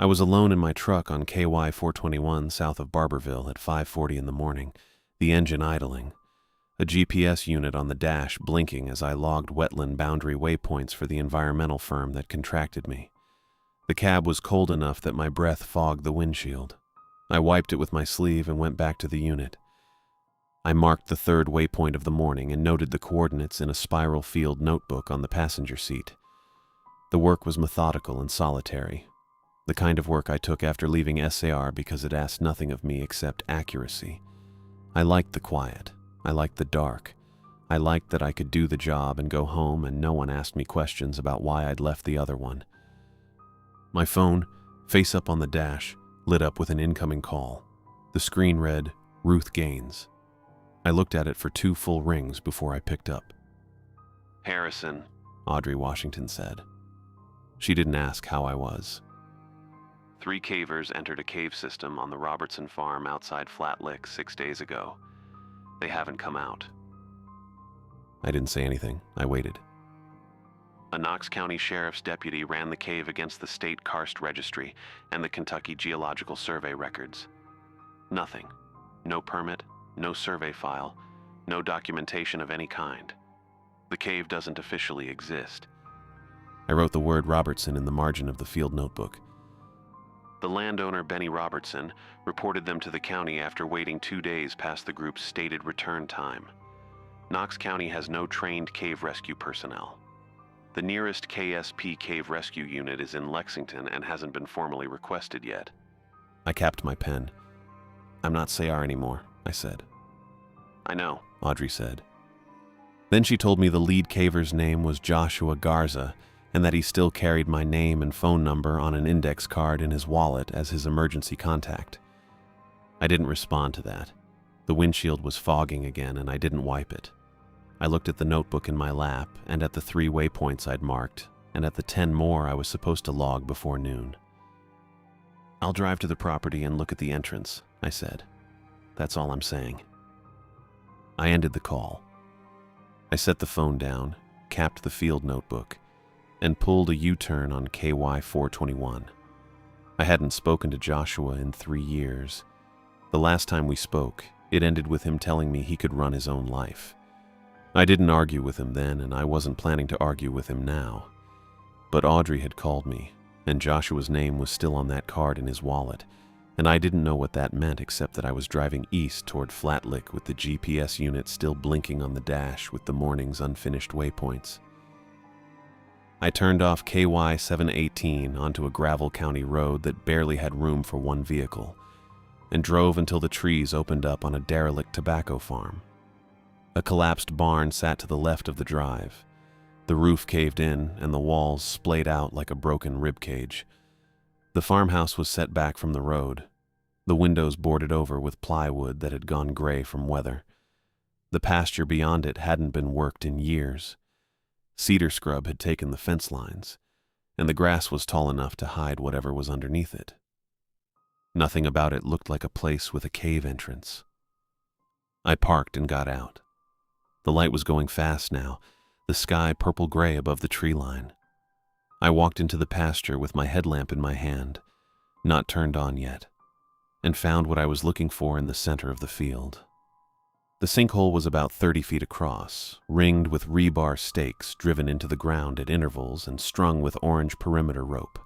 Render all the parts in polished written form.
I was alone in my truck on KY 421 south of Barberville at 5:40 in the morning, the engine idling, a GPS unit on the dash blinking as I logged wetland boundary waypoints for the environmental firm that contracted me. The cab was cold enough that my breath fogged the windshield. I wiped it with my sleeve and went back to the unit. I marked the third waypoint of the morning and noted the coordinates in a spiral field notebook on the passenger seat. The work was methodical and solitary, the kind of work I took after leaving SAR because it asked nothing of me except accuracy. I liked the quiet. I liked the dark. I liked that I could do the job and go home and no one asked me questions about why I'd left the other one. My phone, face up on the dash, lit up with an incoming call. The screen read, Ruth Gaines. I looked at it for 2 full rings before I picked up. "Harrison," Audrey Washington said. She didn't ask how I was. "3 cavers entered a cave system on the Robertson farm outside Flat Lick 6 days ago. They haven't come out." I didn't say anything. I waited. "A Knox County Sheriff's deputy ran the cave against the state karst registry and the Kentucky Geological Survey records. Nothing. No permit, no survey file, no documentation of any kind. The cave doesn't officially exist." I wrote the word Robertson in the margin of the field notebook. "The landowner, Benny Robertson, reported them to the county after waiting 2 days past the group's stated return time. Knox County has no trained cave rescue personnel. The nearest KSP cave rescue unit is in Lexington and hasn't been formally requested yet." I capped my pen. "I'm not SAR anymore," I said. "I know," Audrey said. Then she told me the lead caver's name was Joshua Garza and that he still carried my name and phone number on an index card in his wallet as his emergency contact. I didn't respond to that. The windshield was fogging again and I didn't wipe it. I looked at the notebook in my lap and at the 3 waypoints I'd marked and at the 10 more I was supposed to log before noon. "I'll drive to the property and look at the entrance," I said. "That's all I'm saying." I ended the call. I set the phone down, capped the field notebook, and pulled a U-turn on KY 421. I hadn't spoken to Joshua in 3 years. The last time we spoke, it ended with him telling me he could run his own life. I didn't argue with him then, and I wasn't planning to argue with him now. But Audrey had called me, and Joshua's name was still on that card in his wallet, and I didn't know what that meant except that I was driving east toward Flat Lick with the GPS unit still blinking on the dash with the morning's unfinished waypoints. I turned off KY 718 onto a gravel county road that barely had room for 1 vehicle, and drove until the trees opened up on a derelict tobacco farm. A collapsed barn sat to the left of the drive. The roof caved in and the walls splayed out like a broken ribcage. The farmhouse was set back from the road, the windows boarded over with plywood that had gone gray from weather. The pasture beyond it hadn't been worked in years. Cedar scrub had taken the fence lines, and the grass was tall enough to hide whatever was underneath it. Nothing about it looked like a place with a cave entrance. I parked and got out. The light was going fast now, the sky purple-gray above the tree line. I walked into the pasture with my headlamp in my hand, not turned on yet, and found what I was looking for in the center of the field. The sinkhole was about 30 feet across, ringed with rebar stakes driven into the ground at intervals and strung with orange perimeter rope.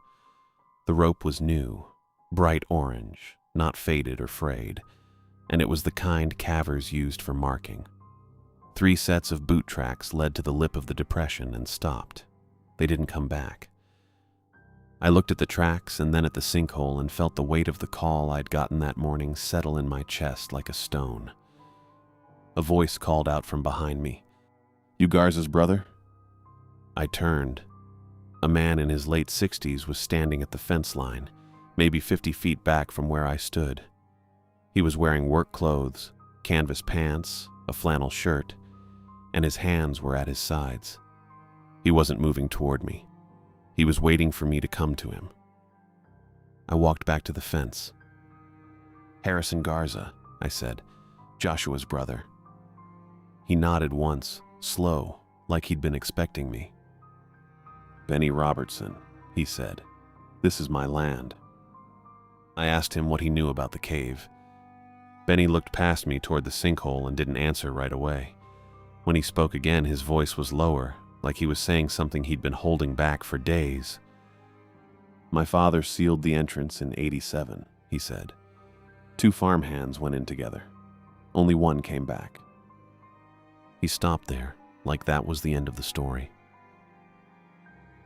The rope was new, bright orange, not faded or frayed, and it was the kind cavers used for marking. 3 sets of boot tracks led to the lip of the depression and stopped. They didn't come back. I looked at the tracks and then at the sinkhole and felt the weight of the call I'd gotten that morning settle in my chest like a stone. A voice called out from behind me, "You Garza's brother?" I turned. A man in his late 60s was standing at the fence line, maybe 50 feet back from where I stood. He was wearing work clothes, canvas pants, a flannel shirt, and his hands were at his sides. He wasn't moving toward me. He was waiting for me to come to him. I walked back to the fence. "Harrison Garza," I said, "Joshua's brother." He nodded once, slow, like he'd been expecting me. "Benny Robertson," he said. "This is my land." I asked him what he knew about the cave. Benny looked past me toward the sinkhole and didn't answer right away. When he spoke again, his voice was lower, like he was saying something he'd been holding back for days. My father sealed the entrance in '87, he said. 2 farmhands went in together. Only one came back. He stopped there, like that was the end of the story.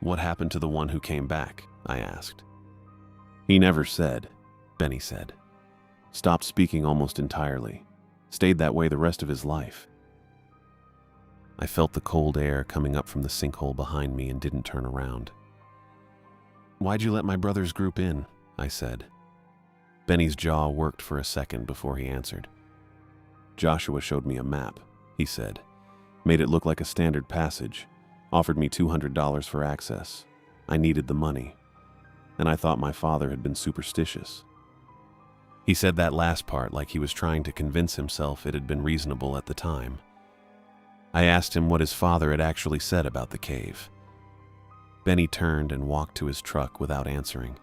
What happened to the one who came back? I asked. He never said, Benny said. Stopped speaking almost entirely. Stayed that way the rest of his life. I felt the cold air coming up from the sinkhole behind me and didn't turn around. Why'd you let my brother's group in? I said. Benny's jaw worked for a second before he answered. Joshua showed me a map, he said. Made it look like a standard passage. Offered me $200 for access. I needed the money. And I thought my father had been superstitious. He said that last part like he was trying to convince himself it had been reasonable at the time. I asked him what his father had actually said about the cave. Benny turned and walked to his truck without answering.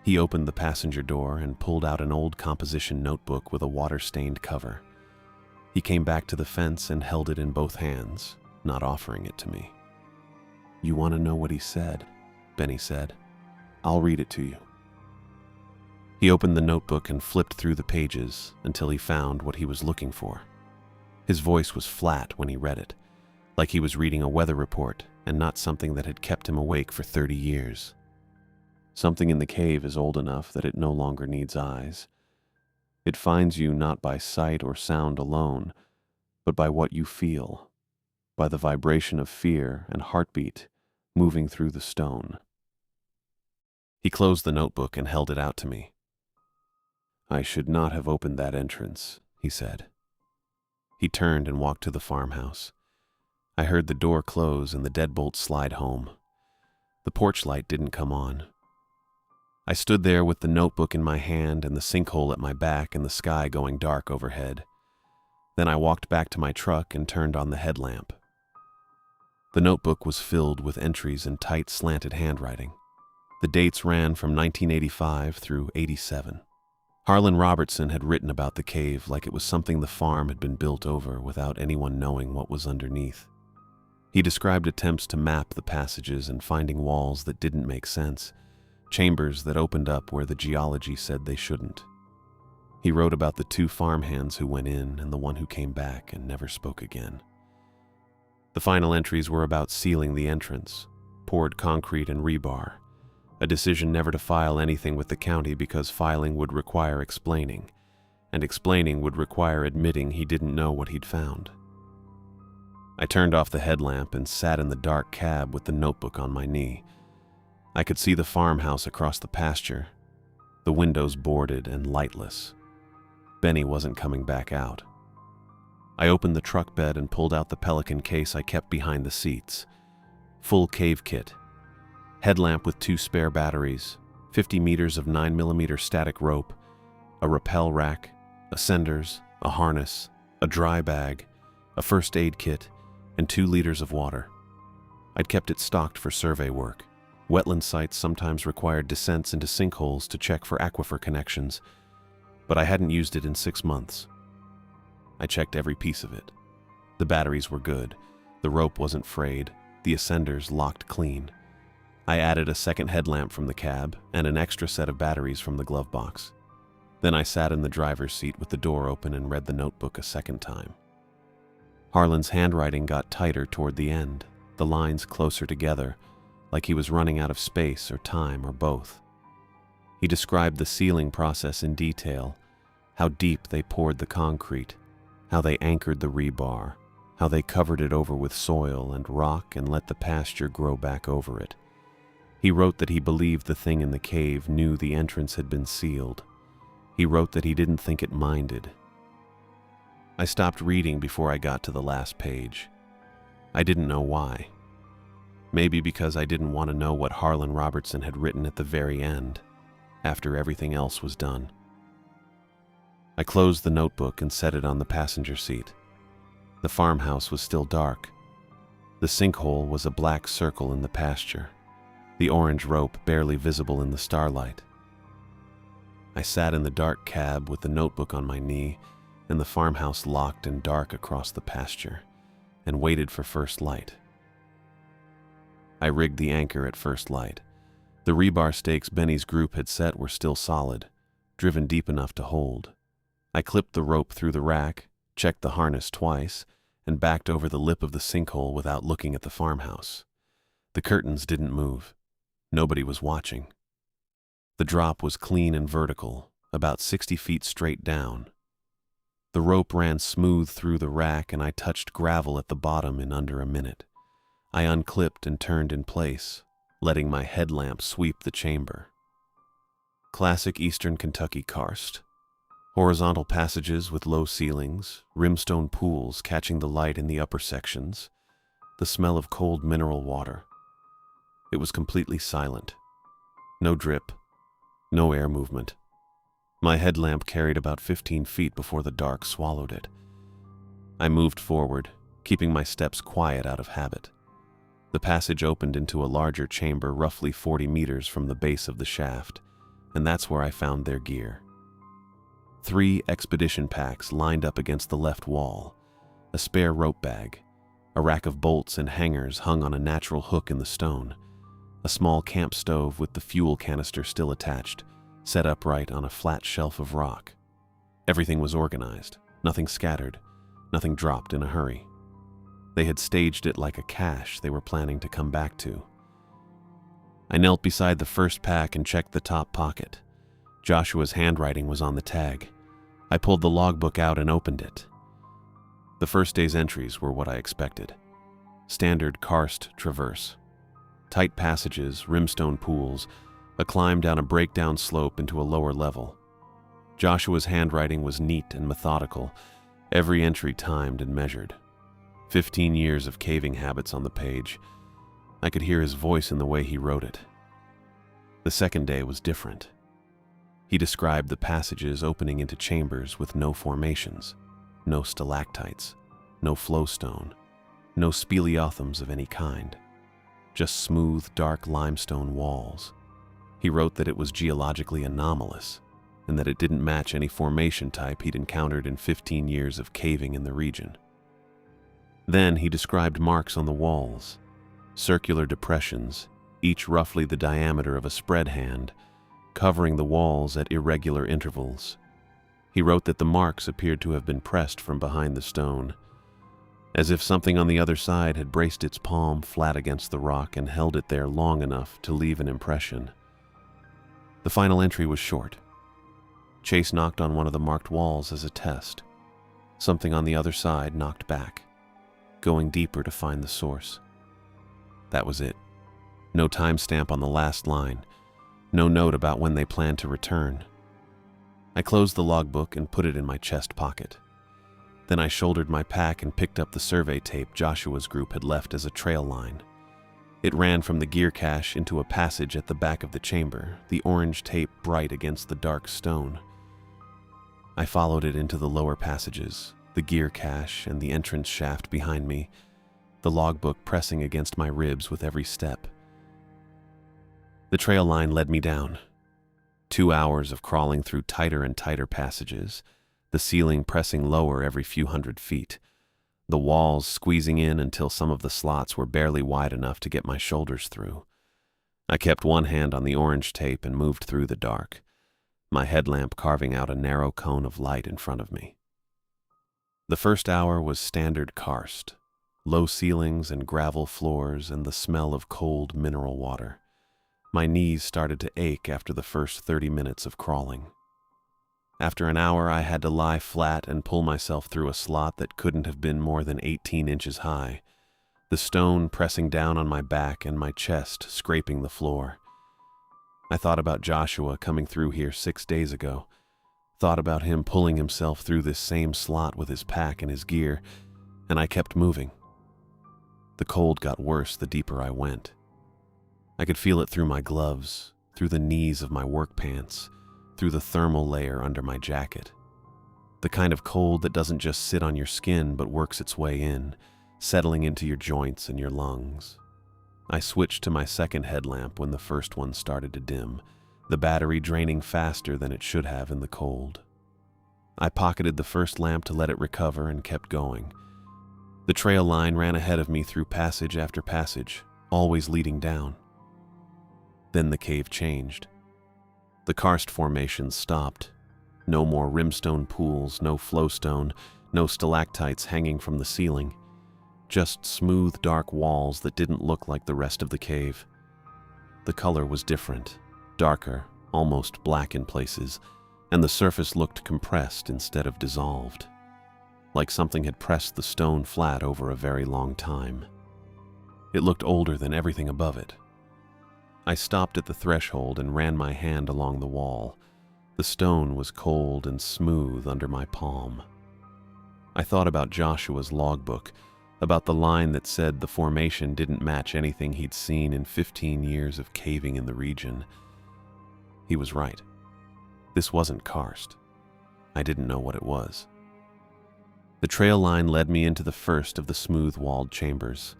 He opened the passenger door and pulled out an old composition notebook with a water-stained cover. He came back to the fence and held it in both hands, not offering it to me. You want to know what he said? Benny said. I'll read it to you. He opened the notebook and flipped through the pages until he found what he was looking for. His voice was flat when he read it, like he was reading a weather report and not something that had kept him awake for 30 years. Something in the cave is old enough that it no longer needs eyes. It finds you not by sight or sound alone, but by what you feel, by the vibration of fear and heartbeat moving through the stone. He closed the notebook and held it out to me. I should not have opened that entrance, he said. He turned and walked to the farmhouse. I heard the door close and the deadbolt slide home. The porch light didn't come on. I stood there with the notebook in my hand and the sinkhole at my back and the sky going dark overhead. Then I walked back to my truck and turned on the headlamp. The notebook was filled with entries in tight, slanted handwriting. The dates ran from 1985 through '87. Harlan Robertson had written about the cave like it was something the farm had been built over without anyone knowing what was underneath. He described attempts to map the passages and finding walls that didn't make sense, chambers that opened up where the geology said they shouldn't. He wrote about the 2 farmhands who went in and the one who came back and never spoke again. The final entries were about sealing the entrance, poured concrete and rebar, a decision never to file anything with the county because filing would require explaining, and explaining would require admitting he didn't know what he'd found. I turned off the headlamp and sat in the dark cab with the notebook on my knee. I could see the farmhouse across the pasture, the windows boarded and lightless. Benny wasn't coming back out. I opened the truck bed and pulled out the Pelican case I kept behind the seats. Full cave kit. Headlamp with 2 spare batteries, 50 meters of 9mm static rope, a rappel rack, ascenders, a harness, a dry bag, a first aid kit, and 2 liters of water. I'd kept it stocked for survey work. Wetland sites sometimes required descents into sinkholes to check for aquifer connections, but I hadn't used it in 6 months. I checked every piece of it. The batteries were good, the rope wasn't frayed, the ascenders locked clean. I added a second headlamp from the cab and an extra set of batteries from the glove box. Then I sat in the driver's seat with the door open and read the notebook a second time. Harlan's handwriting got tighter toward the end, the lines closer together, like he was running out of space or time or both. He described the sealing process in detail, how deep they poured the concrete, how they anchored the rebar, how they covered it over with soil and rock and let the pasture grow back over it. He wrote that he believed the thing in the cave knew the entrance had been sealed. He wrote that he didn't think it minded. I stopped reading before I got to the last page. I didn't know why. Maybe because I didn't want to know what Harlan Robertson had written at the very end, after everything else was done. I closed the notebook and set it on the passenger seat. The farmhouse was still dark. The sinkhole was a black circle in the pasture, the orange rope barely visible in the starlight. I sat in the dark cab with the notebook on my knee and the farmhouse locked and dark across the pasture, and waited for first light. I rigged the anchor at first light. The rebar stakes Benny's group had set were still solid, driven deep enough to hold. I clipped the rope through the rack, checked the harness twice, and backed over the lip of the sinkhole without looking at the farmhouse. The curtains didn't move. Nobody was watching. The drop was clean and vertical, about 60 feet straight down. The rope ran smooth through the rack, and I touched gravel at the bottom in under a minute. I unclipped and turned in place, letting my headlamp sweep the chamber. Classic Eastern Kentucky karst. Horizontal passages with low ceilings, rimstone pools catching the light in the upper sections, the smell of cold mineral water. It was completely silent. No drip, no air movement. My headlamp carried about 15 feet before the dark swallowed it. I moved forward, keeping my steps quiet out of habit. The passage opened into a larger chamber roughly 40 meters from the base of the shaft, and that's where I found their gear. 3 expedition packs lined up against the left wall, a spare rope bag, a rack of bolts and hangers hung on a natural hook in the stone, a small camp stove with the fuel canister still attached, set upright on a flat shelf of rock. Everything was organized, nothing scattered, nothing dropped in a hurry. They had staged it like a cache they were planning to come back to. I knelt beside the first pack and checked the top pocket. Joshua's handwriting was on the tag. I pulled the logbook out and opened it. The first day's entries were what I expected. Standard karst traverse. Tight passages, rimstone pools, a climb down a breakdown slope into a lower level. Joshua's handwriting was neat and methodical, every entry timed and measured. 15 years of caving habits on the page. I could hear his voice in the way he wrote it. The second day was different. He described the passages opening into chambers with no formations, no stalactites, no flowstone, no speleothems of any kind, just smooth, dark limestone walls. He wrote that it was geologically anomalous, and that it didn't match any formation type he'd encountered in 15 years of caving in the region. Then he described marks on the walls, circular depressions, each roughly the diameter of a spread hand, covering the walls at irregular intervals. He wrote that the marks appeared to have been pressed from behind the stone, as if something on the other side had braced its palm flat against the rock and held it there long enough to leave an impression. The final entry was short. Chase knocked on one of the marked walls as a test. Something on the other side knocked back, going deeper to find the source. That was it. No timestamp on the last line. No note about when they planned to return. I closed the logbook and put it in my chest pocket. Then I shouldered my pack and picked up the survey tape Joshua's group had left as a trail line. It ran from the gear cache into a passage at the back of the chamber, the orange tape bright against the dark stone. I followed it into the lower passages, the gear cache and the entrance shaft behind me, the logbook pressing against my ribs with every step. The trail line led me down. 2 hours of crawling through tighter and tighter passages, the ceiling pressing lower every few hundred feet, the walls squeezing in until some of the slots were barely wide enough to get my shoulders through. I kept one hand on the orange tape and moved through the dark, my headlamp carving out a narrow cone of light in front of me. The first hour was standard karst, low ceilings and gravel floors and the smell of cold mineral water. My knees started to ache after the first 30 minutes of crawling. After an hour, I had to lie flat and pull myself through a slot that couldn't have been more than 18 inches high, the stone pressing down on my back and my chest scraping the floor. I thought about Joshua coming through here 6 days ago, thought about him pulling himself through this same slot with his pack and his gear, and I kept moving. The cold got worse the deeper I went. I could feel it through my gloves, through the knees of my work pants, through the thermal layer under my jacket. The kind of cold that doesn't just sit on your skin but works its way in, settling into your joints and your lungs. I switched to my second headlamp when the first one started to dim, the battery draining faster than it should have in the cold. I pocketed the first lamp to let it recover and kept going. The trail line ran ahead of me through passage after passage, always leading down. Then the cave changed. The karst formations stopped. No more rimstone pools, no flowstone, no stalactites hanging from the ceiling. Just smooth, dark walls that didn't look like the rest of the cave. The color was different, darker, almost black in places, and the surface looked compressed instead of dissolved, like something had pressed the stone flat over a very long time. It looked older than everything above it. I stopped at the threshold and ran my hand along the wall. The stone was cold and smooth under my palm. I thought about Joshua's logbook, about the line that said the formation didn't match anything he'd seen in 15 years of caving in the region. He was right. This wasn't karst. I didn't know what it was. The trail line led me into the first of the smooth-walled chambers.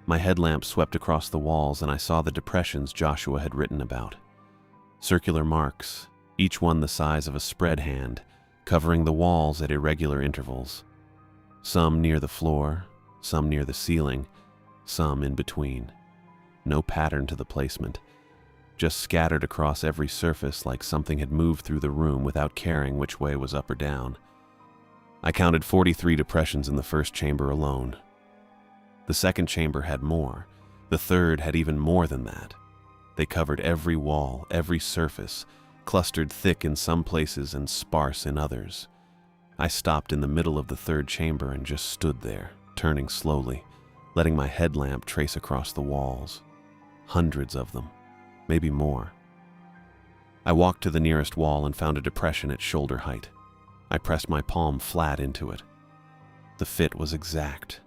My headlamp swept across the walls and I saw the depressions Joshua had written about. Circular marks, each one the size of a spread hand, covering the walls at irregular intervals. Some near the floor, some near the ceiling, some in between. No pattern to the placement, just scattered across every surface like something had moved through the room without caring which way was up or down. I counted 43 depressions in the first chamber alone. The second chamber had more. The third had even more than that. They covered every wall, every surface, clustered thick in some places and sparse in others. I stopped in the middle of the third chamber and just stood there, turning slowly, letting my headlamp trace across the walls. Hundreds of them, maybe more. I walked to the nearest wall and found a depression at shoulder height. I pressed my palm flat into it. The fit was exact.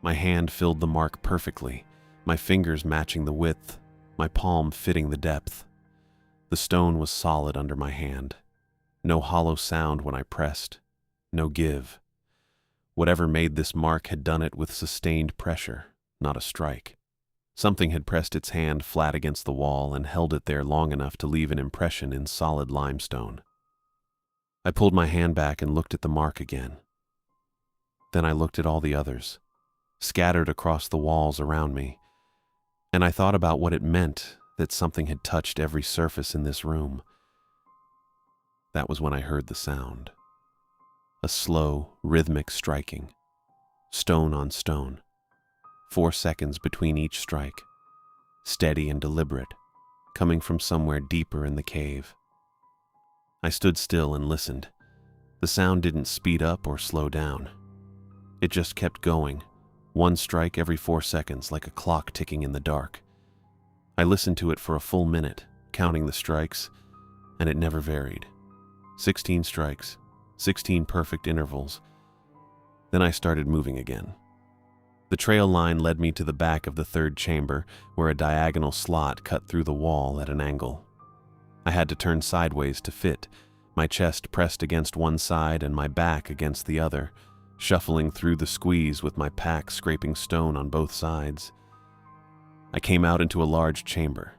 My hand filled the mark perfectly, my fingers matching the width, my palm fitting the depth. The stone was solid under my hand. No hollow sound when I pressed. No give. Whatever made this mark had done it with sustained pressure, not a strike. Something had pressed its hand flat against the wall and held it there long enough to leave an impression in solid limestone. I pulled my hand back and looked at the mark again. Then I looked at all the others, scattered across the walls around me, and I thought about what it meant that something had touched every surface in this room. That was when I heard the sound. A slow, rhythmic striking, stone on stone, 4 seconds between each strike, steady and deliberate, coming from somewhere deeper in the cave. I stood still and listened. The sound didn't speed up or slow down. It just kept going, one strike every 4 seconds like a clock ticking in the dark. I listened to it for a full minute, counting the strikes, and it never varied. 16 strikes, 16 perfect intervals. Then I started moving again. The trail line led me to the back of the third chamber, where a diagonal slot cut through the wall at an angle. I had to turn sideways to fit, my chest pressed against one side and my back against the other, shuffling through the squeeze with my pack scraping stone on both sides. I came out into a large chamber.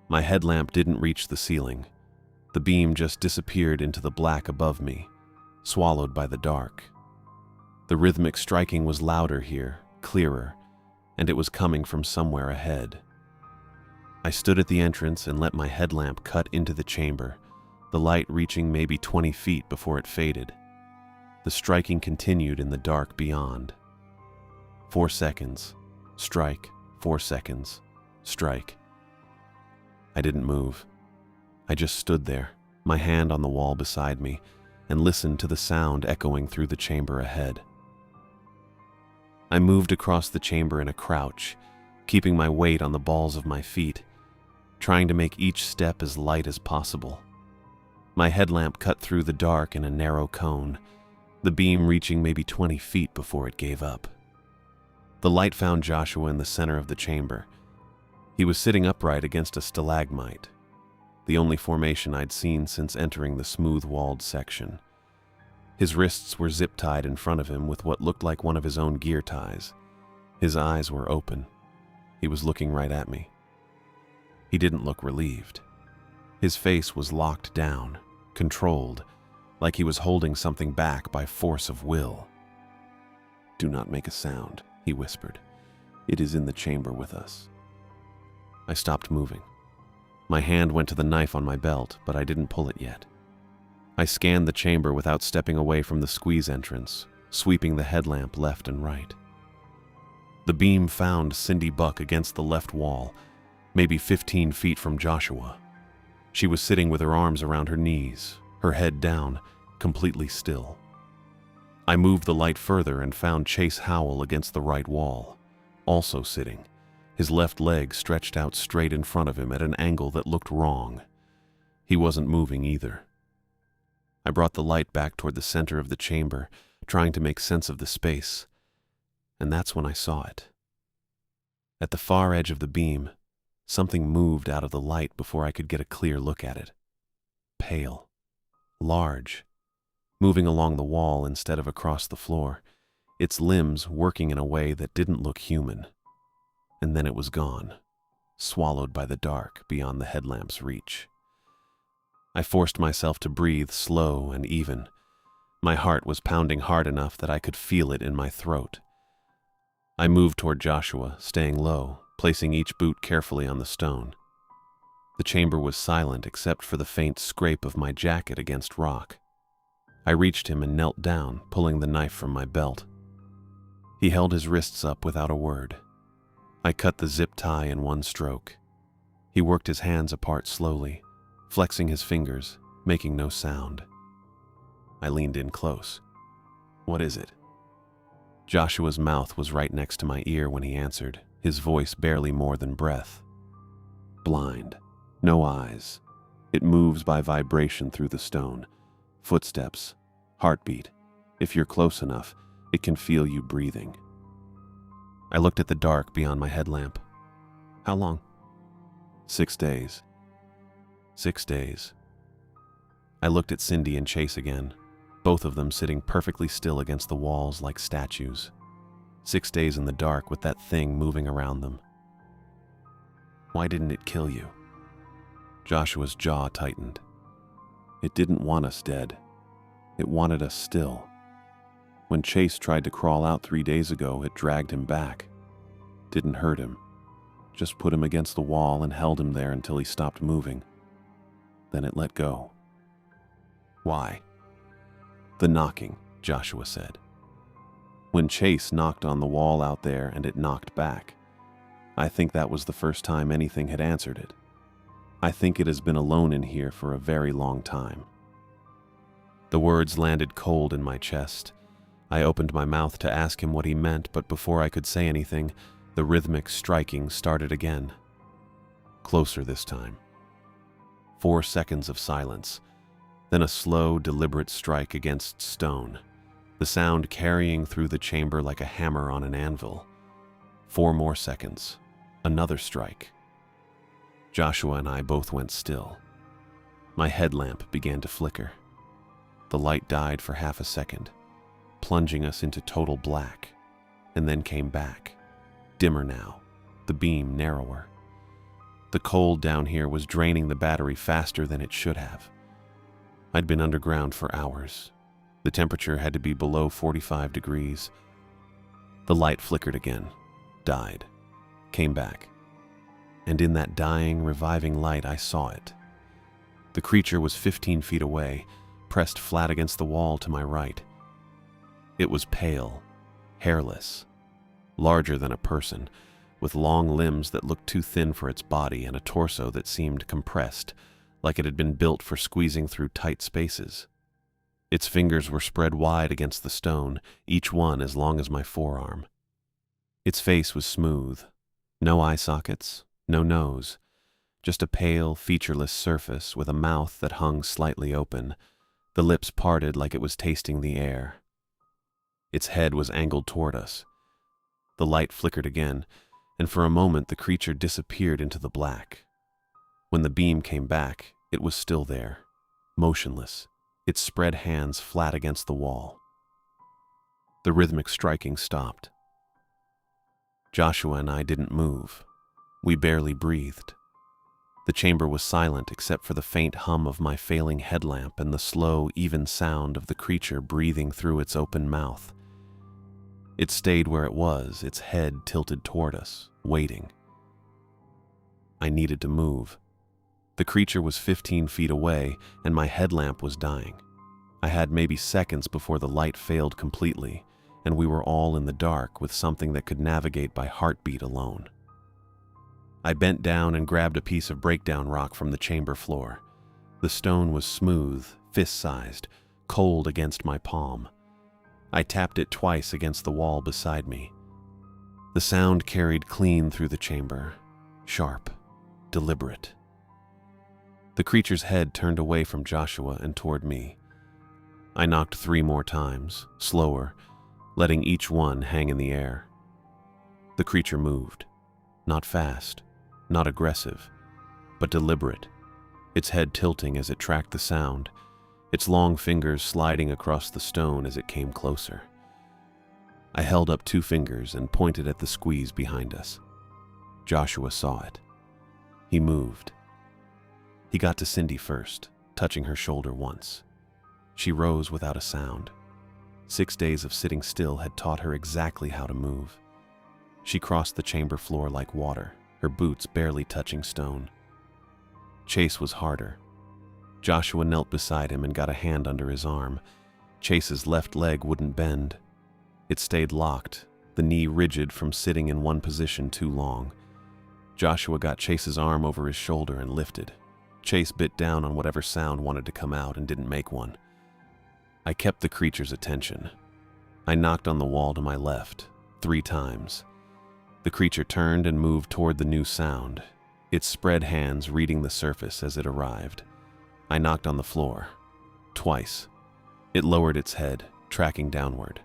My headlamp didn't reach the ceiling. The beam just disappeared into the black above me, swallowed by the dark. The rhythmic striking was louder here, clearer, and it was coming from somewhere ahead. I stood at the entrance and let my headlamp cut into the chamber, the light reaching maybe 20 feet before it faded. The striking continued in the dark beyond. 4 seconds, strike, 4 seconds, strike. I didn't move. I just stood there, my hand on the wall beside me, and listened to the sound echoing through the chamber ahead. I moved across the chamber in a crouch, keeping my weight on the balls of my feet, trying to make each step as light as possible. My headlamp cut through the dark in a narrow cone, the beam reaching maybe 20 feet before it gave up. The light found Joshua in the center of the chamber. He was sitting upright against a stalagmite, the only formation I'd seen since entering the smooth-walled section. His wrists were zip-tied in front of him with what looked like one of his own gear ties. His eyes were open. He was looking right at me. He didn't look relieved. His face was locked down, controlled, like he was holding something back by force of will. "Do not make a sound," he whispered. "It is in the chamber with us." I stopped moving. My hand went to the knife on my belt, but I didn't pull it yet. I scanned the chamber without stepping away from the squeeze entrance, sweeping the headlamp left and right. The beam found Cindy Buck against the left wall, maybe 15 feet from Joshua. She was sitting with her arms around her knees, her head down, completely still. I moved the light further and found Chase Howell against the right wall, also sitting, his left leg stretched out straight in front of him at an angle that looked wrong. He wasn't moving either. I brought the light back toward the center of the chamber, trying to make sense of the space, and that's when I saw it. At the far edge of the beam, something moved out of the light before I could get a clear look at it. Pale, large, moving along the wall instead of across the floor, its limbs working in a way that didn't look human. And then it was gone, swallowed by the dark beyond the headlamp's reach. I forced myself to breathe slow and even. My heart was pounding hard enough that I could feel it in my throat. I moved toward Joshua, staying low, placing each boot carefully on the stone. The chamber was silent except for the faint scrape of my jacket against rock. I reached him and knelt down, pulling the knife from my belt. He held his wrists up without a word. I cut the zip tie in one stroke. He worked his hands apart slowly, flexing his fingers, making no sound. I leaned in close. "What is it?" Joshua's mouth was right next to my ear when he answered, his voice barely more than breath. "Blind. No eyes. It moves by vibration through the stone. Footsteps. Heartbeat. If you're close enough, it can feel you breathing." I looked at the dark beyond my headlamp. "How long?" 6 days. 6 days. I looked at Cindy and Chase again, both of them sitting perfectly still against the walls like statues. 6 days in the dark with that thing moving around them. "Why didn't it kill you?" Joshua's jaw tightened. "It didn't want us dead. It wanted us still. When Chase tried to crawl out 3 days ago, it dragged him back. Didn't hurt him. Just put him against the wall and held him there until he stopped moving. Then it let go." "Why?" "The knocking," Joshua said. "When Chase knocked on the wall out there and it knocked back. I think that was the first time anything had answered it. I think it has been alone in here for a very long time." The words landed cold in my chest. I opened my mouth to ask him what he meant, but before I could say anything, the rhythmic striking started again. Closer this time. 4 seconds of silence, then a slow, deliberate strike against stone, the sound carrying through the chamber like a hammer on an anvil. 4 more seconds, another strike. Joshua and I both went still. My headlamp began to flicker. The light died for half a second, plunging us into total black, and then came back, dimmer now, the beam narrower. The cold down here was draining the battery faster than it should have. I'd been underground for hours. The temperature had to be below 45 degrees. The light flickered again, died, came back. And in that dying, reviving light, I saw it. The creature was 15 feet away, pressed flat against the wall to my right. It was pale, hairless, larger than a person, with long limbs that looked too thin for its body and a torso that seemed compressed, like it had been built for squeezing through tight spaces. Its fingers were spread wide against the stone, each one as long as my forearm. Its face was smooth, no eye sockets, no nose, just a pale, featureless surface with a mouth that hung slightly open, the lips parted like it was tasting the air. Its head was angled toward us. The light flickered again, and for a moment the creature disappeared into the black. When the beam came back, it was still there, motionless, its spread hands flat against the wall. The rhythmic striking stopped. Joshua and I didn't move. We barely breathed. The chamber was silent except for the faint hum of my failing headlamp and the slow, even sound of the creature breathing through its open mouth. It stayed where it was, its head tilted toward us, waiting. I needed to move. The creature was 15 feet away, and my headlamp was dying. I had maybe seconds before the light failed completely, and we were all in the dark with something that could navigate by heartbeat alone. I bent down and grabbed a piece of breakdown rock from the chamber floor. The stone was smooth, fist-sized, cold against my palm. I tapped it twice against the wall beside me. The sound carried clean through the chamber, sharp, deliberate. The creature's head turned away from Joshua and toward me. I knocked 3 more times, slower, letting each one hang in the air. The creature moved, not fast, not aggressive, but deliberate, its head tilting as it tracked the sound, its long fingers sliding across the stone as it came closer. I held up 2 fingers and pointed at the squeeze behind us. Joshua saw it. He moved. He got to Cindy first, touching her shoulder once. She rose without a sound. 6 days of sitting still had taught her exactly how to move. She crossed the chamber floor like water, her boots barely touching stone. Chase was harder. Joshua knelt beside him and got a hand under his arm. Chase's left leg wouldn't bend. It stayed locked, the knee rigid from sitting in one position too long. Joshua got Chase's arm over his shoulder and lifted. Chase bit down on whatever sound wanted to come out and didn't make one. I kept the creature's attention. I knocked on the wall to my left, 3 times. The creature turned and moved toward the new sound, its spread hands reading the surface as it arrived. I knocked on the floor, twice. It lowered its head, tracking downward.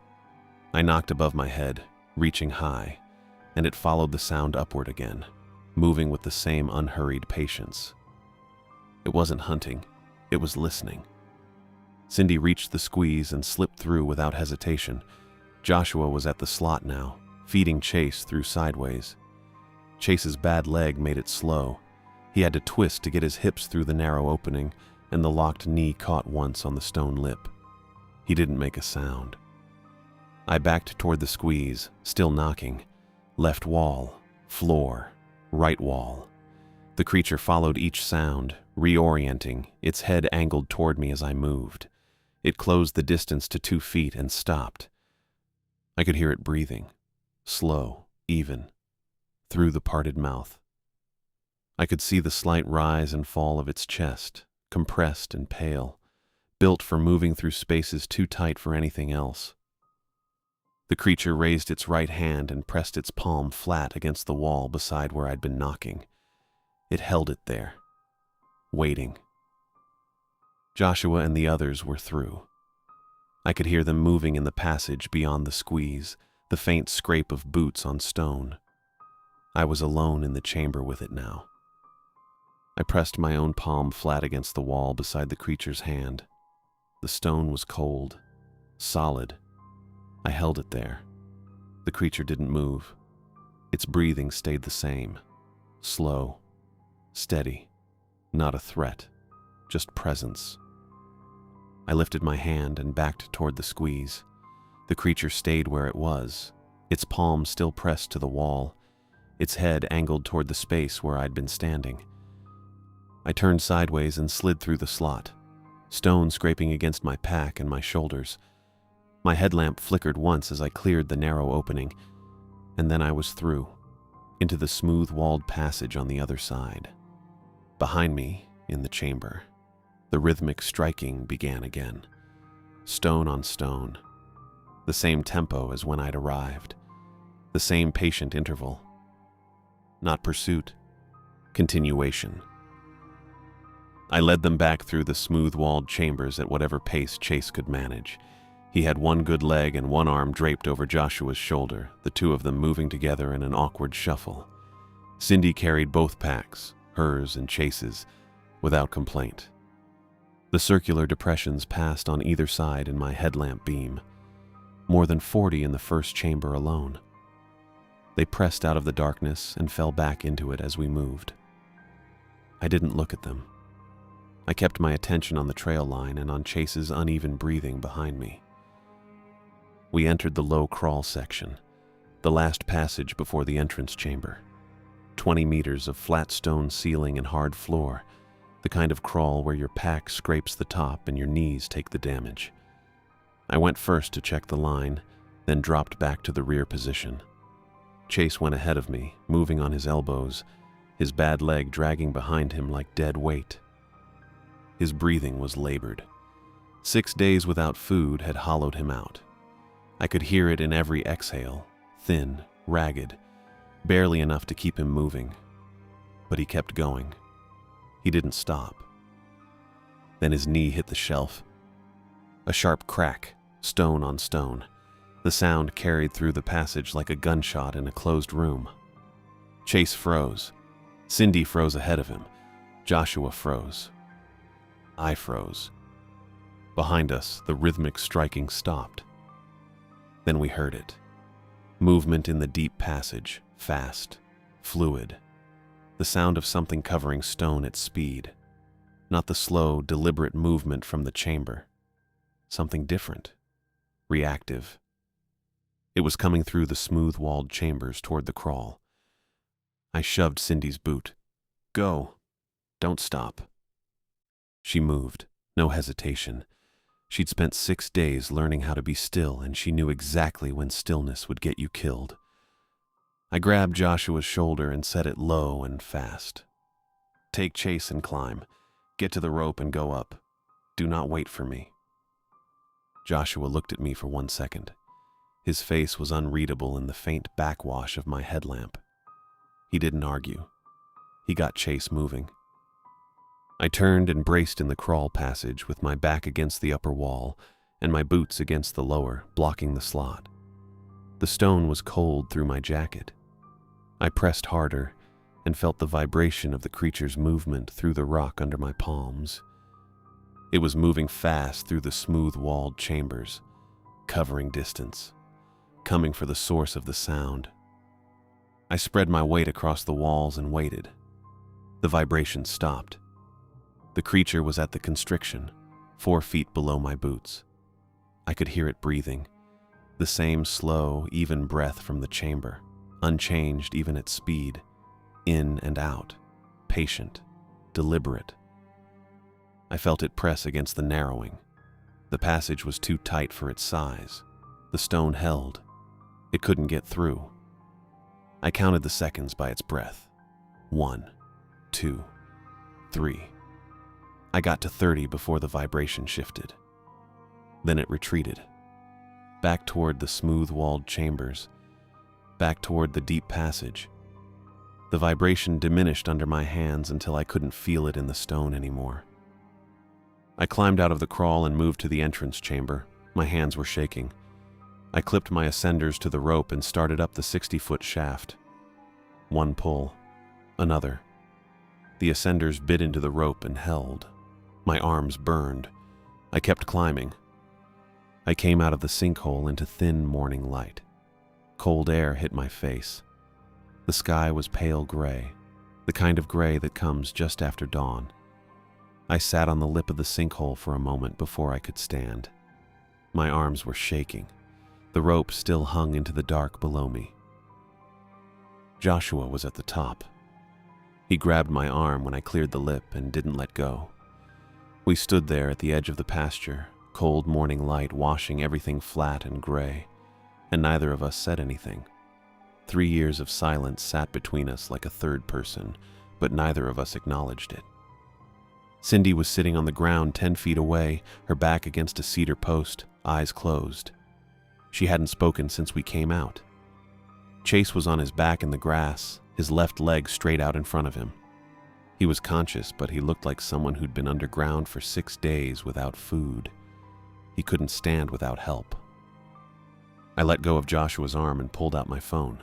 I knocked above my head, reaching high, and it followed the sound upward again, moving with the same unhurried patience. It wasn't hunting, it was listening. Cindy reached the squeeze and slipped through without hesitation. Joshua was at the slot now, feeding Chase through sideways. Chase's bad leg made it slow. He had to twist to get his hips through the narrow opening, and the locked knee caught once on the stone lip. He didn't make a sound. I backed toward the squeeze, still knocking. Left wall, floor, right wall. The creature followed each sound, reorienting, its head angled toward me as I moved. It closed the distance to 2 feet and stopped. I could hear it breathing, slow, even, through the parted mouth. I could see the slight rise and fall of its chest, compressed and pale, built for moving through spaces too tight for anything else. The creature raised its right hand and pressed its palm flat against the wall beside where I'd been knocking. It held it there, waiting. Joshua and the others were through. I could hear them moving in the passage beyond the squeeze, the faint scrape of boots on stone. I was alone in the chamber with it now. I pressed my own palm flat against the wall beside the creature's hand. The stone was cold, solid. I held it there. The creature didn't move. Its breathing stayed the same, slow, steady, not a threat, just presence. I lifted my hand and backed toward the squeeze. The creature stayed where it was, its palm still pressed to the wall, its head angled toward the space where I'd been standing. I turned sideways and slid through the slot, stone scraping against my pack and my shoulders. My headlamp flickered once as I cleared the narrow opening, and then I was through, into the smooth-walled passage on the other side. Behind me, in the chamber, the rhythmic striking began again, stone on stone, the same tempo as when I'd arrived, the same patient interval. Not pursuit, continuation. I led them back through the smooth-walled chambers at whatever pace Chase could manage. He had one good leg and one arm draped over Joshua's shoulder, the 2 of them moving together in an awkward shuffle. Cindy carried both packs, hers and Chase's, without complaint. The circular depressions passed on either side in my headlamp beam, more than 40 in the first chamber alone. They pressed out of the darkness and fell back into it as we moved. I didn't look at them. I kept my attention on the trail line and on Chase's uneven breathing behind me. We entered the low crawl section, the last passage before the entrance chamber. 20 meters of flat stone ceiling and hard floor, the kind of crawl where your pack scrapes the top and your knees take the damage. I went first to check the line, then dropped back to the rear position. Chase went ahead of me, moving on his elbows, his bad leg dragging behind him like dead weight. His breathing was labored. 6 days without food had hollowed him out. I could hear it in every exhale, thin, ragged, barely enough to keep him moving. But he kept going. He didn't stop. Then his knee hit the shelf. A sharp crack, stone on stone. The sound carried through the passage like a gunshot in a closed room. Chase froze. Cindy froze ahead of him. Joshua froze. I froze. Behind us, the rhythmic striking stopped. Then we heard it. Movement in the deep passage, fast, fluid. The sound of something covering stone at speed. Not the slow, deliberate movement from the chamber. Something different. Reactive. It was coming through the smooth-walled chambers toward the crawl. I shoved Cindy's boot. Go. Don't stop. She moved, no hesitation. She'd spent 6 days learning how to be still, and she knew exactly when stillness would get you killed. I grabbed Joshua's shoulder and set it low and fast. Take Chase and climb. Get to the rope and go up. Do not wait for me. Joshua looked at me for 1 second. His face was unreadable in the faint backwash of my headlamp. He didn't argue. He got Chase moving. I turned and braced in the crawl passage with my back against the upper wall and my boots against the lower, blocking the slot. The stone was cold through my jacket. I pressed harder and felt the vibration of the creature's movement through the rock under my palms. It was moving fast through the smooth-walled chambers, covering distance, coming for the source of the sound. I spread my weight across the walls and waited. The vibration stopped. The creature was at the constriction, 4 feet below my boots. I could hear it breathing, the same slow, even breath from the chamber, unchanged even at speed, in and out, patient, deliberate. I felt it press against the narrowing. The passage was too tight for its size. The stone held. It couldn't get through. I counted the seconds by its breath. 1, 2, 3. I got to 30 before the vibration shifted. Then it retreated. Back toward the smooth-walled chambers. Back toward the deep passage. The vibration diminished under my hands until I couldn't feel it in the stone anymore. I climbed out of the crawl and moved to the entrance chamber. My hands were shaking. I clipped my ascenders to the rope and started up the 60-foot shaft. 1 pull. Another. The ascenders bit into the rope and held. My arms burned. I kept climbing. I came out of the sinkhole into thin morning light. Cold air hit my face. The sky was pale gray, the kind of gray that comes just after dawn. I sat on the lip of the sinkhole for a moment before I could stand. My arms were shaking. The rope still hung into the dark below me. Joshua was at the top. He grabbed my arm when I cleared the lip and didn't let go. We stood there at the edge of the pasture, cold morning light washing everything flat and gray, and neither of us said anything. 3 years of silence sat between us like a third person, but neither of us acknowledged it. Cindy was sitting on the ground 10 feet away, her back against a cedar post, eyes closed. She hadn't spoken since we came out. Chase was on his back in the grass, his left leg straight out in front of him. He was conscious, but he looked like someone who'd been underground for 6 days without food. He couldn't stand without help. I let go of Joshua's arm and pulled out my phone.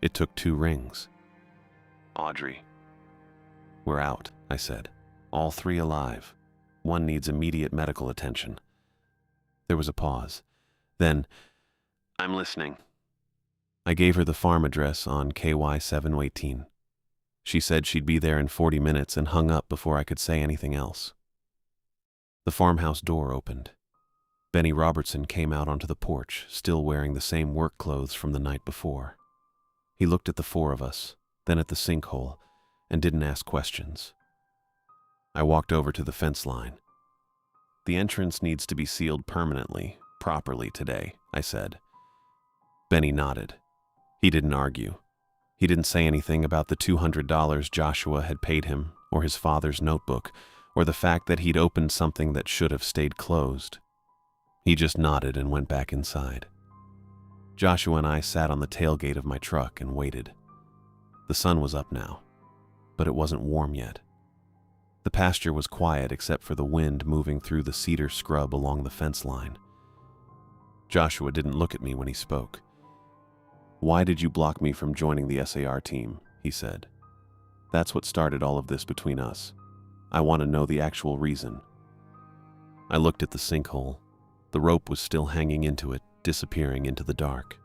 It took 2 rings. "Audrey." "We're out," I said. "All 3 alive. 1 needs immediate medical attention." There was a pause. Then, "I'm listening." I gave her the farm address on KY 718. She said she'd be there in 40 minutes and hung up before I could say anything else. The farmhouse door opened. Benny Robertson came out onto the porch, still wearing the same work clothes from the night before. He looked at the four of us, then at the sinkhole, and didn't ask questions. I walked over to the fence line. "The entrance needs to be sealed permanently, properly today," I said. Benny nodded. He didn't argue. He didn't say anything about the $200 Joshua had paid him, or his father's notebook, or the fact that he'd opened something that should have stayed closed. He just nodded and went back inside. Joshua and I sat on the tailgate of my truck and waited. The sun was up now, but it wasn't warm yet. The pasture was quiet except for the wind moving through the cedar scrub along the fence line. Joshua didn't look at me when he spoke. "Why did you block me from joining the SAR team?" he said. "That's what started all of this between us. I want to know the actual reason." I looked at the sinkhole. The rope was still hanging into it, disappearing into the dark.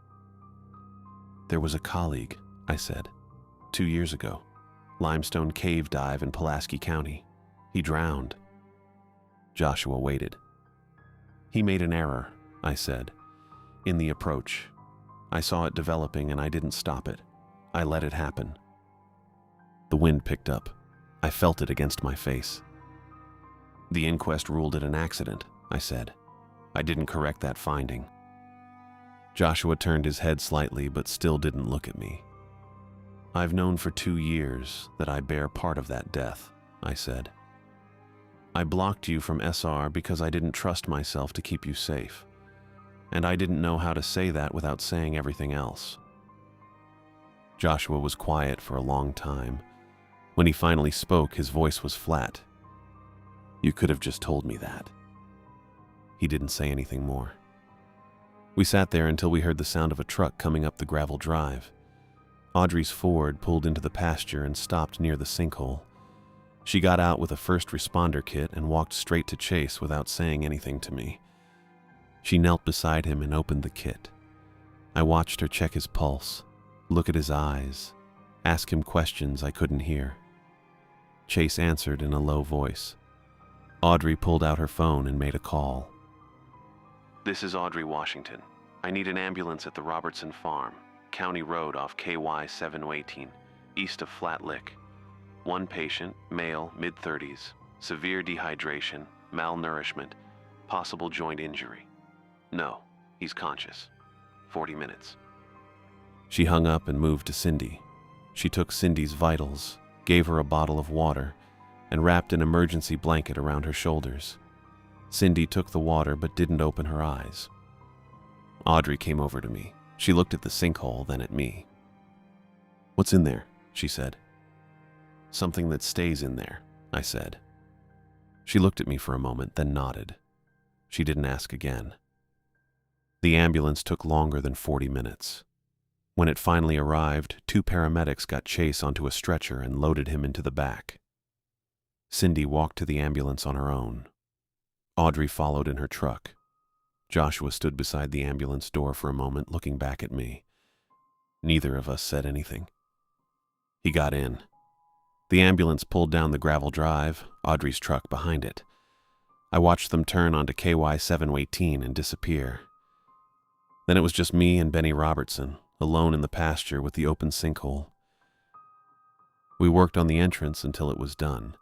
"There was a colleague," I said, 2 years ago. Limestone cave dive in Pulaski County. He drowned." Joshua waited. "He made an error," I said, "in the approach. I saw it developing and I didn't stop it. I let it happen." The wind picked up. I felt it against my face. "The inquest ruled it an accident," I said. "I didn't correct that finding." Joshua turned his head slightly but still didn't look at me. "I've known for 2 years that I bear part of that death," I said. "I blocked you from SR because I didn't trust myself to keep you safe. And I didn't know how to say that without saying everything else." Joshua was quiet for a long time. When he finally spoke, his voice was flat. "You could have just told me that." He didn't say anything more. We sat there until we heard the sound of a truck coming up the gravel drive. Audrey's Ford pulled into the pasture and stopped near the sinkhole. She got out with a first responder kit and walked straight to Chase without saying anything to me. She knelt beside him and opened the kit. I watched her check his pulse, look at his eyes, ask him questions I couldn't hear. Chase answered in a low voice. Audrey pulled out her phone and made a call. "This is Audrey Washington. I need an ambulance at the Robertson Farm, County Road off KY 718, east of Flat Lick. One patient, male, mid-30s, severe dehydration, malnourishment, possible joint injury. No, he's conscious. 40 minutes. She hung up and moved to Cindy. She took Cindy's vitals, gave her a bottle of water, and wrapped an emergency blanket around her shoulders. Cindy took the water but didn't open her eyes. Audrey came over to me. She looked at the sinkhole, then at me. "What's in there?" she said. "Something that stays in there," I said. She looked at me for a moment, then nodded. She didn't ask again. The ambulance took longer than 40 minutes. When it finally arrived, 2 paramedics got Chase onto a stretcher and loaded him into the back. Cindy walked to the ambulance on her own. Audrey followed in her truck. Joshua stood beside the ambulance door for a moment, looking back at me. Neither of us said anything. He got in. The ambulance pulled down the gravel drive, Audrey's truck behind it. I watched them turn onto KY 718 and disappear. Then it was just me and Benny Robertson, alone in the pasture with the open sinkhole. We worked on the entrance until it was done.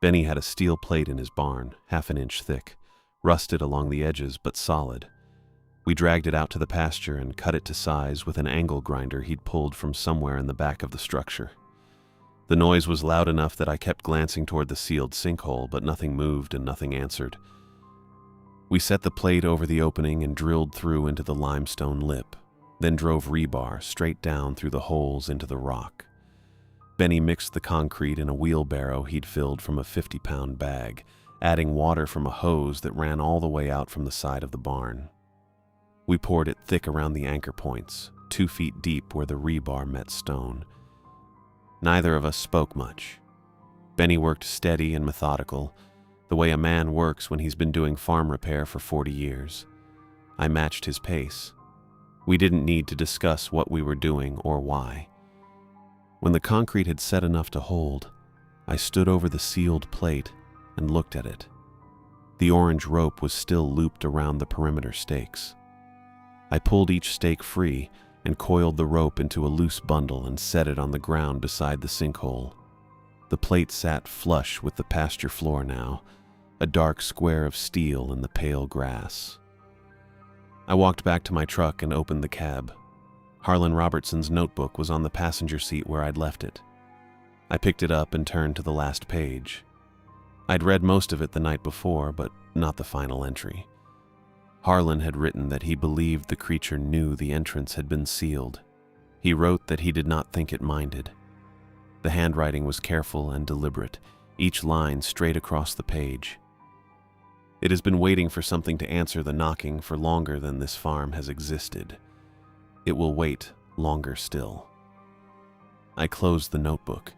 Benny had a steel plate in his barn, 1/2 an inch thick, rusted along the edges but solid. We dragged it out to the pasture and cut it to size with an angle grinder he'd pulled from somewhere in the back of the structure. The noise was loud enough that I kept glancing toward the sealed sinkhole, but nothing moved and nothing answered. We set the plate over the opening and drilled through into the limestone lip, then drove rebar straight down through the holes into the rock. Benny mixed the concrete in a wheelbarrow he'd filled from a 50-pound bag, adding water from a hose that ran all the way out from the side of the barn. We poured it thick around the anchor points, 2 feet deep where the rebar met stone. Neither of us spoke much. Benny worked steady and methodical, the way a man works when he's been doing farm repair for 40 years. I matched his pace. We didn't need to discuss what we were doing or why. When the concrete had set enough to hold, I stood over the sealed plate and looked at it. The orange rope was still looped around the perimeter stakes. I pulled each stake free and coiled the rope into a loose bundle and set it on the ground beside the sinkhole. The plate sat flush with the pasture floor now, a dark square of steel in the pale grass. I walked back to my truck and opened the cab. Harlan Robertson's notebook was on the passenger seat where I'd left it. I picked it up and turned to the last page. I'd read most of it the night before, but not the final entry. Harlan had written that he believed the creature knew the entrance had been sealed. He wrote that he did not think it minded. The handwriting was careful and deliberate, each line straight across the page. It has been waiting for something to answer the knocking for longer than this farm has existed. It will wait longer still. I closed the notebook.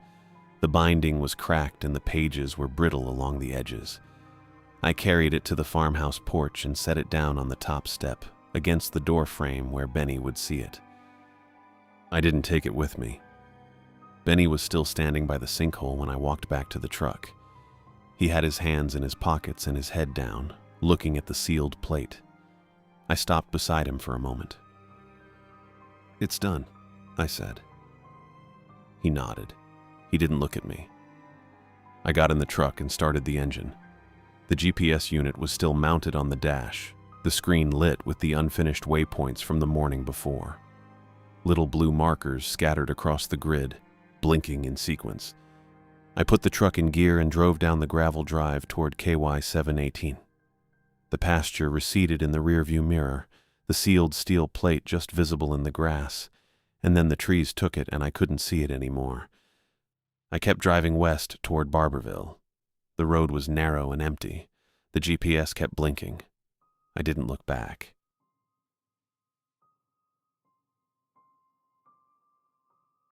The binding was cracked and the pages were brittle along the edges. I carried it to the farmhouse porch and set it down on the top step, against the door frame where Benny would see it. I didn't take it with me. Benny was still standing by the sinkhole when I walked back to the truck. He had his hands in his pockets and his head down, looking at the sealed plate. I stopped beside him for a moment. "It's done," I said. He nodded. He didn't look at me. I got in the truck and started the engine. The GPS unit was still mounted on the dash, the screen lit with the unfinished waypoints from the morning before. Little blue markers scattered across the grid, blinking in sequence. I put the truck in gear and drove down the gravel drive toward KY 718. The pasture receded in the rearview mirror, the sealed steel plate just visible in the grass, and then the trees took it and I couldn't see it anymore. I kept driving west toward Barberville. The road was narrow and empty. The GPS kept blinking. I didn't look back.